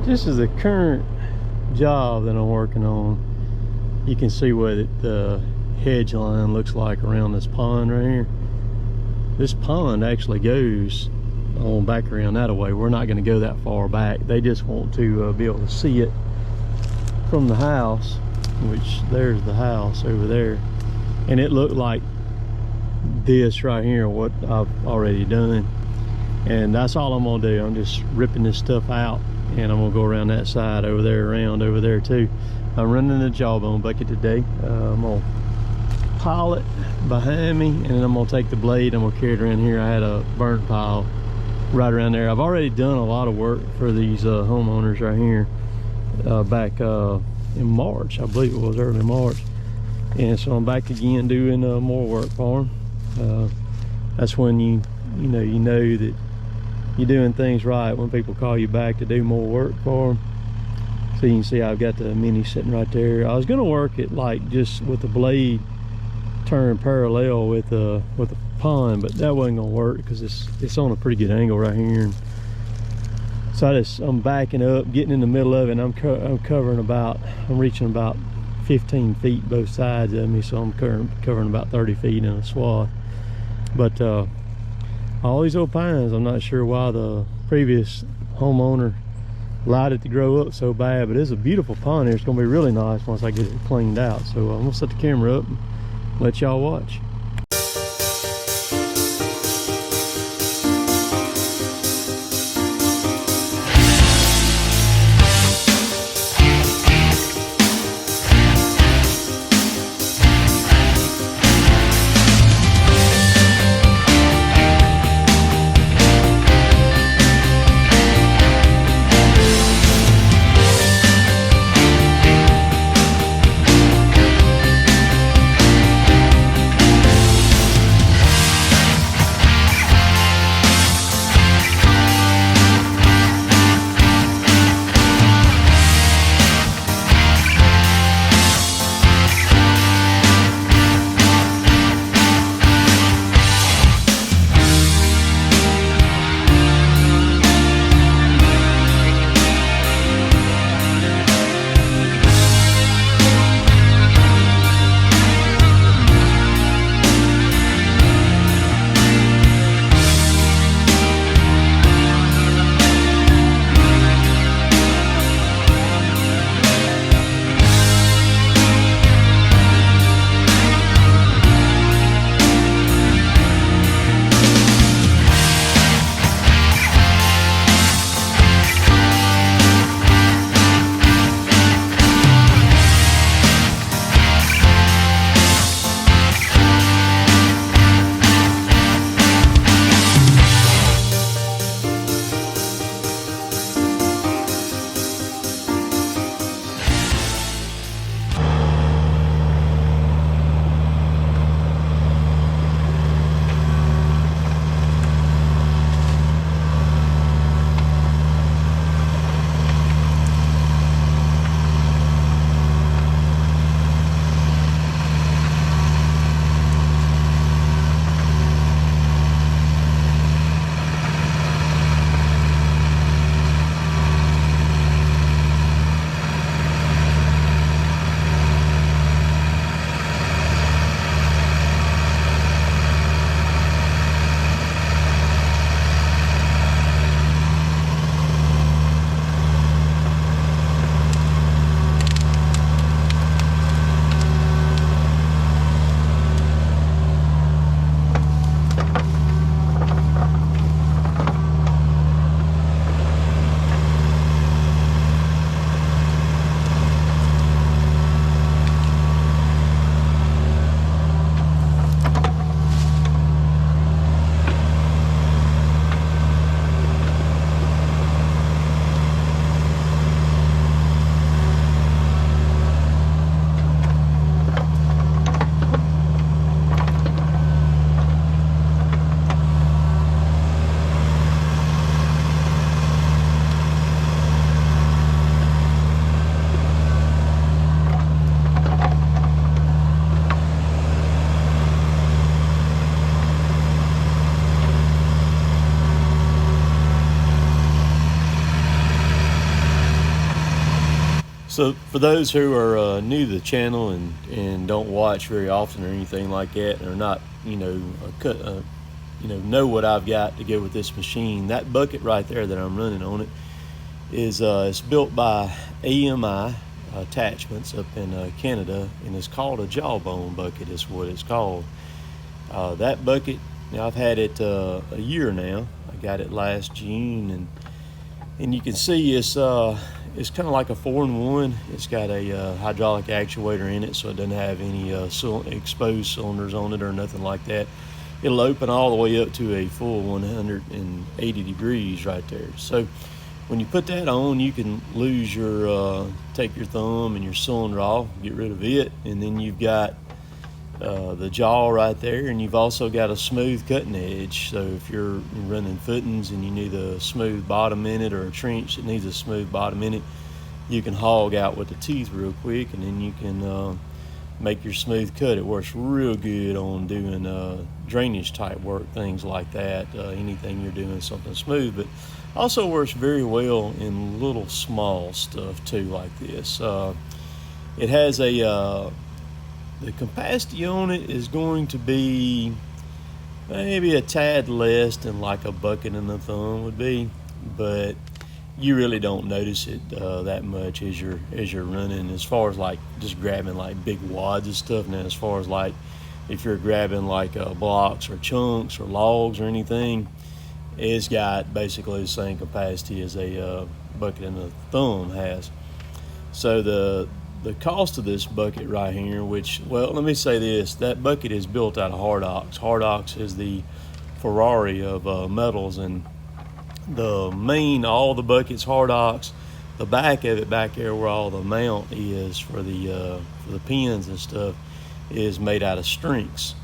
This is the current job that I'm working on. You can see what the hedge line looks like around this pond right here. This pond actually goes on back around that way. We're not going to go that far back. They just want to be able to see it from the house, which there's the house over there, and it looked like this right here, what I've already done. And that's all I'm gonna do. I'm just ripping this stuff out, and I'm gonna go around that side over there, around over there too. I'm running the Jawbone bucket today. I'm gonna pile it behind me, and then I'm gonna take the blade, I'm gonna carry it around here. I had a burn pile right around there. I've already done a lot of work for these homeowners right here back in March, I believe it was early March, and so I'm back again doing more work for them. That's when you know that you're doing things right, when people call you back to do more work for them. So you can see I've got the Mini sitting right there. I was going to work it like just with the blade turned parallel with the pond, but that wasn't going to work because it's on a pretty good angle right here. And so I'm backing up, getting in the middle of it, and I'm reaching about 15 feet both sides of me, so I'm covering about 30 feet in a swath. But all these old pines, I'm not sure why the previous homeowner allowed it to grow up so bad, but it's a beautiful pond here. It's going to be really nice once I get it cleaned out. So I'm going to set the camera up and let y'all watch. So for those who are new to the channel and don't watch very often or anything like that, and are not, know what I've got to go with this machine, that bucket right there that I'm running on it is it's built by AMI Attachments up in Canada, and it's called a Jawbone bucket is what it's called. That bucket, I've had it a year now. I got it last June, and you can see it's kind of like a 4-in-1. It's got a hydraulic actuator in it, so it doesn't have any exposed cylinders on it or nothing like that. It'll open all the way up to a full 180 degrees right there. So when you put that on, you can lose take your thumb and your cylinder off, get rid of it, and then you've got the jaw right there, and you've also got a smooth cutting edge. So if you're running footings and you need a smooth bottom in it, or a trench that needs a smooth bottom in it, you can hog out with the teeth real quick, and then you can make your smooth cut. It works real good on doing drainage type work, things like that, anything you're doing something smooth, but also works very well in little small stuff too, like this. It has the capacity on it is going to be maybe a tad less than like a bucket and a thumb would be, but you really don't notice it that much as you're running, as far as like just grabbing like big wads of stuff. And then as far as like if you're grabbing like blocks or chunks or logs or anything, it's got basically the same capacity as a bucket and a thumb has. So the cost of this bucket right here, which, well, let me say this, that bucket is built out of hard ox. Hard ox is the Ferrari of metals, and all the buckets hard ox. The back of it, back there where all the mount is for the pins and stuff, is made out of strinks.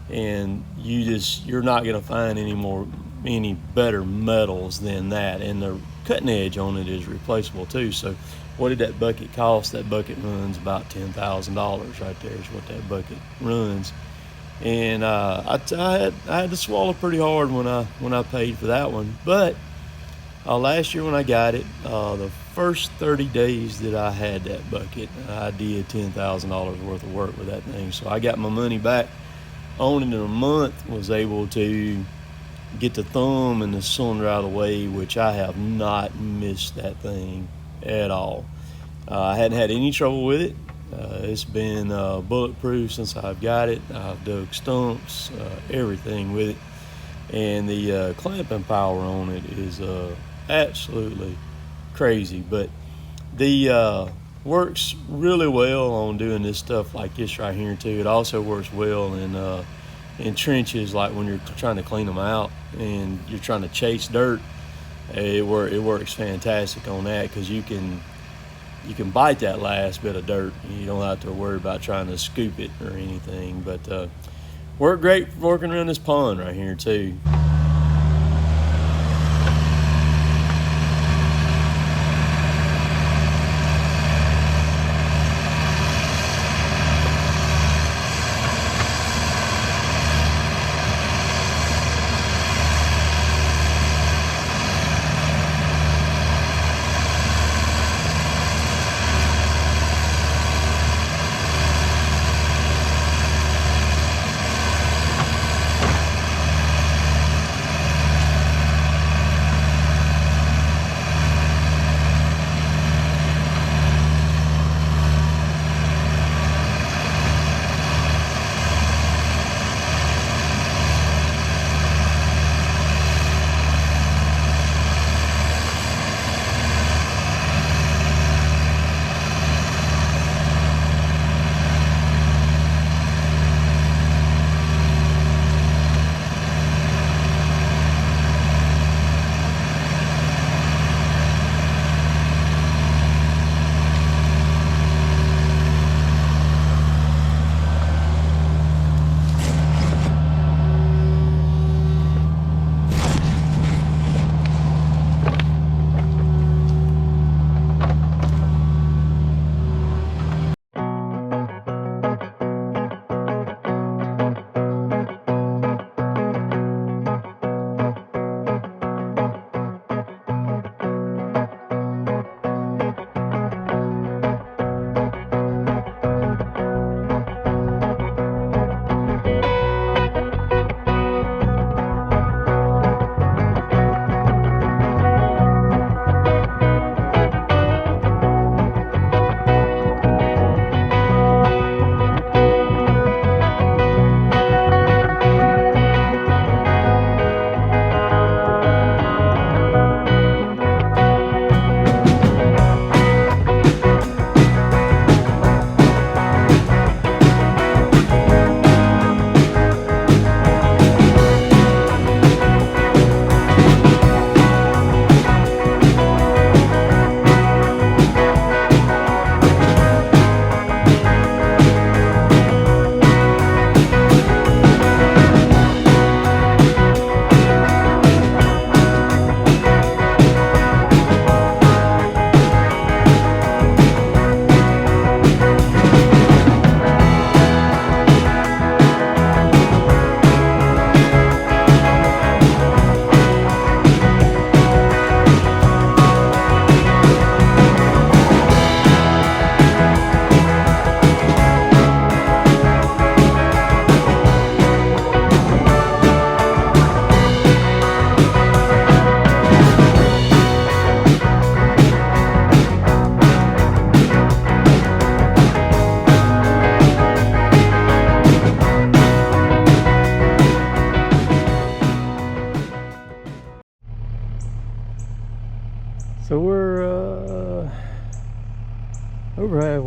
And you're not going to find any better metals than that, and the cutting edge on it is replaceable too. So what did that bucket cost? That bucket runs about $10,000 right there is what that bucket runs. And I had to swallow pretty hard when I paid for that one. But last year when I got it, the first 30 days that I had that bucket, I did $10,000 worth of work with that thing. So I got my money back on it in a month, was able to get the thumb and the cylinder out of the way, which I have not missed that thing at all. I hadn't had any trouble with it. It's been bulletproof since I've got it. I've dug stumps, everything with it, and the clamping power on it is absolutely crazy. But the works really well on doing this stuff like this right here too. It also works well in trenches, like when you're trying to clean them out and you're trying to chase dirt. It works fantastic on that, because you can bite that last bit of dirt. You don't have to worry about trying to scoop it or anything. But worked great working around this pond right here too.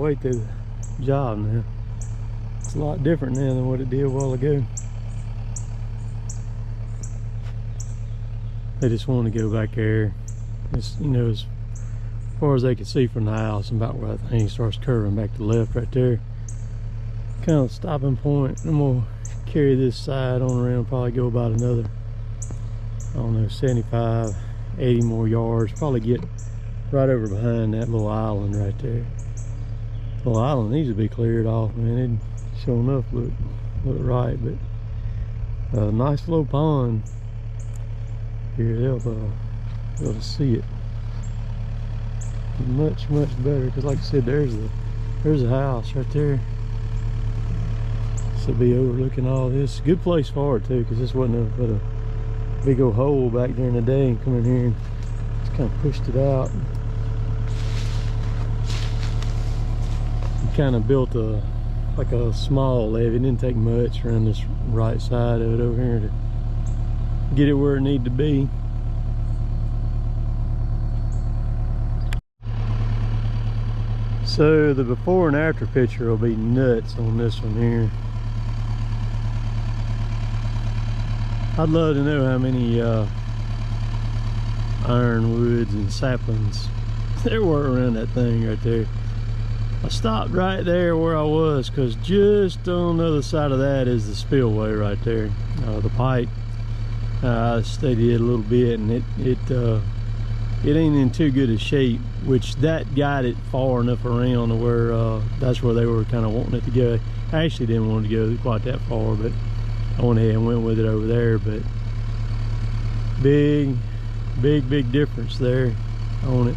way through the job now. It's a lot different now than what it did a while ago. They just want to go back there. It's, you know, as far as they can see from the house, and about where that thing starts curving back to the left right there. Kind of stopping point. I'm gonna carry this side on around, probably go about another, I don't know, 75, 80 more yards. Probably get right over behind that little island right there. The little island needs to be cleared off, man. It sure enough look right, but a nice little pond here. They'll be able to see it much better, because like I said, there's a house right there. This will be overlooking all this. Good place for it too, because this wasn't but a big old hole back during the day, and come in here and just kind of pushed it out. Kind of built like a small levee. It didn't take much around this right side of it over here to get it where it needed to be. So the before and after picture will be nuts on this one here. I'd love to know how many ironwoods and saplings there were around that thing right there. I stopped right there where I was, because just on the other side of that is the spillway right there. The pipe, I studied it a little bit, and it ain't in too good a shape, which that got it far enough around to where that's where they were kind of wanting it to go. I actually didn't want it to go quite that far, but I went ahead and went with it over there. But big difference there on it.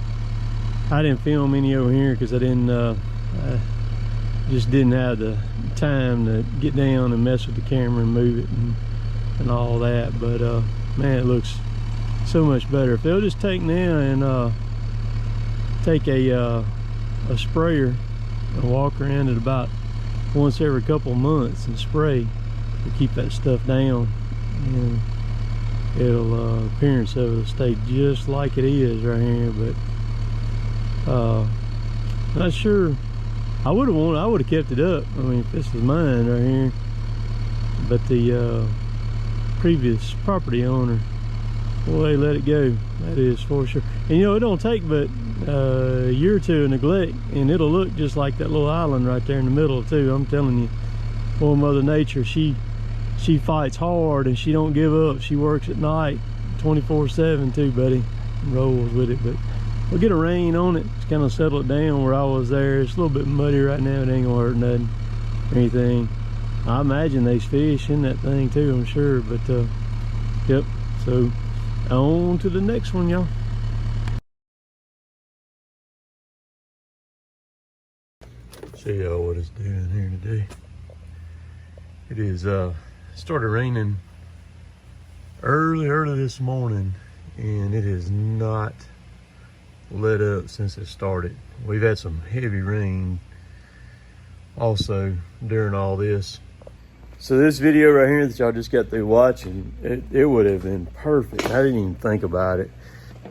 I didn't film any over here because I just didn't have the time to get down and mess with the camera and move it and all that. But man, it looks so much better. If they'll just take now and take a sprayer and walk around it about once every couple of months and spray to keep that stuff down, and it'll appearance of it'll stay just like it is right here. But not sure. I would have kept it up. I mean, if this is mine right here, but the previous property owner, well, they let it go. That is for sure. And you know, it don't take but a year or two of neglect, and it'll look just like that little island right there in the middle too. I'm telling you, poor Mother Nature, she fights hard and she don't give up. She works at night 24/7 too, buddy. Rolls with it. But we'll get a rain on it. It's kind of settled down where I was there. It's a little bit muddy right now. It ain't gonna hurt nothing or anything. I imagine there's fish in that thing too, I'm sure. But yep. So on to the next one, y'all. Show y'all what it's doing here today. It is started raining early this morning, and it has not let up since it started. We've had some heavy rain also during all this. So this video right here that y'all just got through watching, it would have been perfect. I didn't even think about it,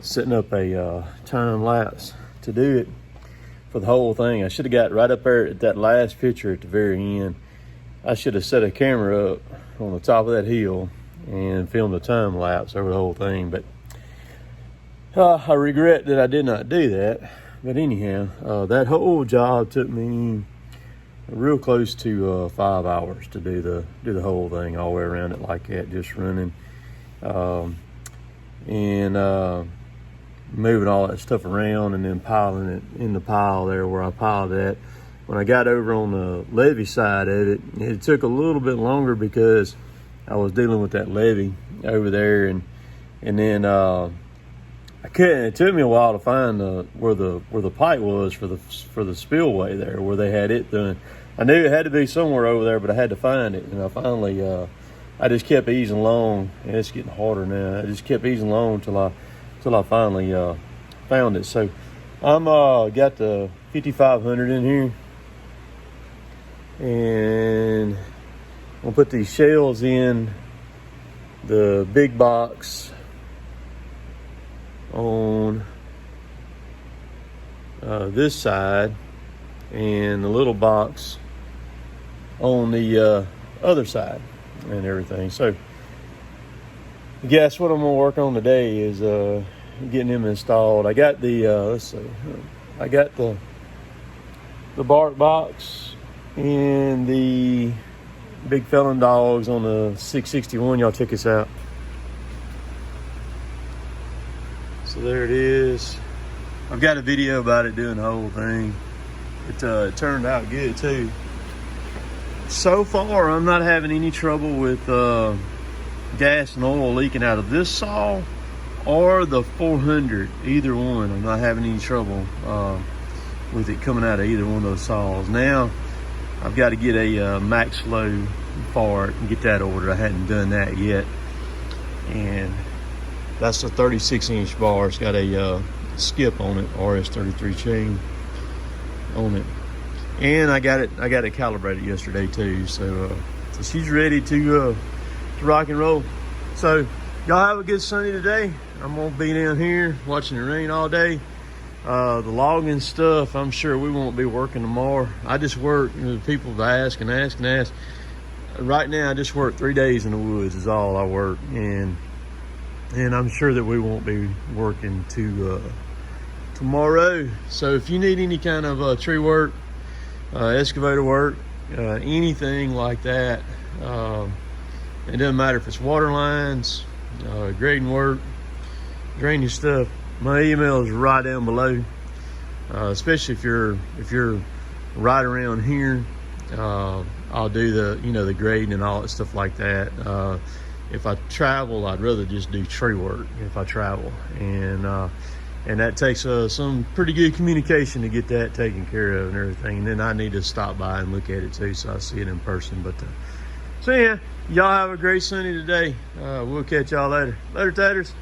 setting up a time lapse to do it for the whole thing. I should have got right up there at that last picture at the very end. I should have set a camera up on the top of that hill and filmed a time lapse over the whole thing. But I regret that I did not do that. But anyhow, that whole job took me real close to 5 hours to do the whole thing all the way around it like that, just running and moving all that stuff around and then piling it in the pile there where I piled it. When I got over on the levee side of it, it took a little bit longer because I was dealing with that levee over there, and then I couldn't. It took me a while to find where the pipe was for the spillway there, where they had it done. I knew it had to be somewhere over there, but I had to find it, and I finally I just kept easing along, and it's getting harder now. I just kept easing along till I finally found it. So I'm got the 5500 in here, and I'll put these shells in the big box on this side, and the little box on the other side and everything. So guess what I'm gonna work on today is getting them installed. I got the let's see, I got the bark box and the big felon dogs on the 661. Y'all check this out. So there it is. I've got a video about it doing the whole thing. It turned out good too. So far, I'm not having any trouble with gas and oil leaking out of this saw or the 400. Either one, I'm not having any trouble with it coming out of either one of those saws. Now, I've got to get a max flow for it and get that ordered. I hadn't done that yet. And that's a 36-inch bar. It's got a skip on it, RS33 chain on it. And I got it calibrated yesterday too. So she's ready to rock and roll. So y'all have a good Sunday today. I'm gonna be down here watching the rain all day. The logging stuff, I'm sure we won't be working tomorrow. I just work, people have asked and asked and asked. Right now I just work 3 days in the woods is all I work, and I'm sure that we won't be working tomorrow. So if you need any kind of tree work, excavator work, anything like that, it doesn't matter if it's water lines, grading work, drainage stuff, my email is right down below. Especially if you're right around here, I'll do the grading and all that stuff like that. If I travel, I'd rather just do tree work if I travel, and that takes some pretty good communication to get that taken care of and everything. And then I need to stop by and look at it too, so I see it in person. But so yeah, y'all have a great Sunday today. We'll catch y'all later. Later, taters.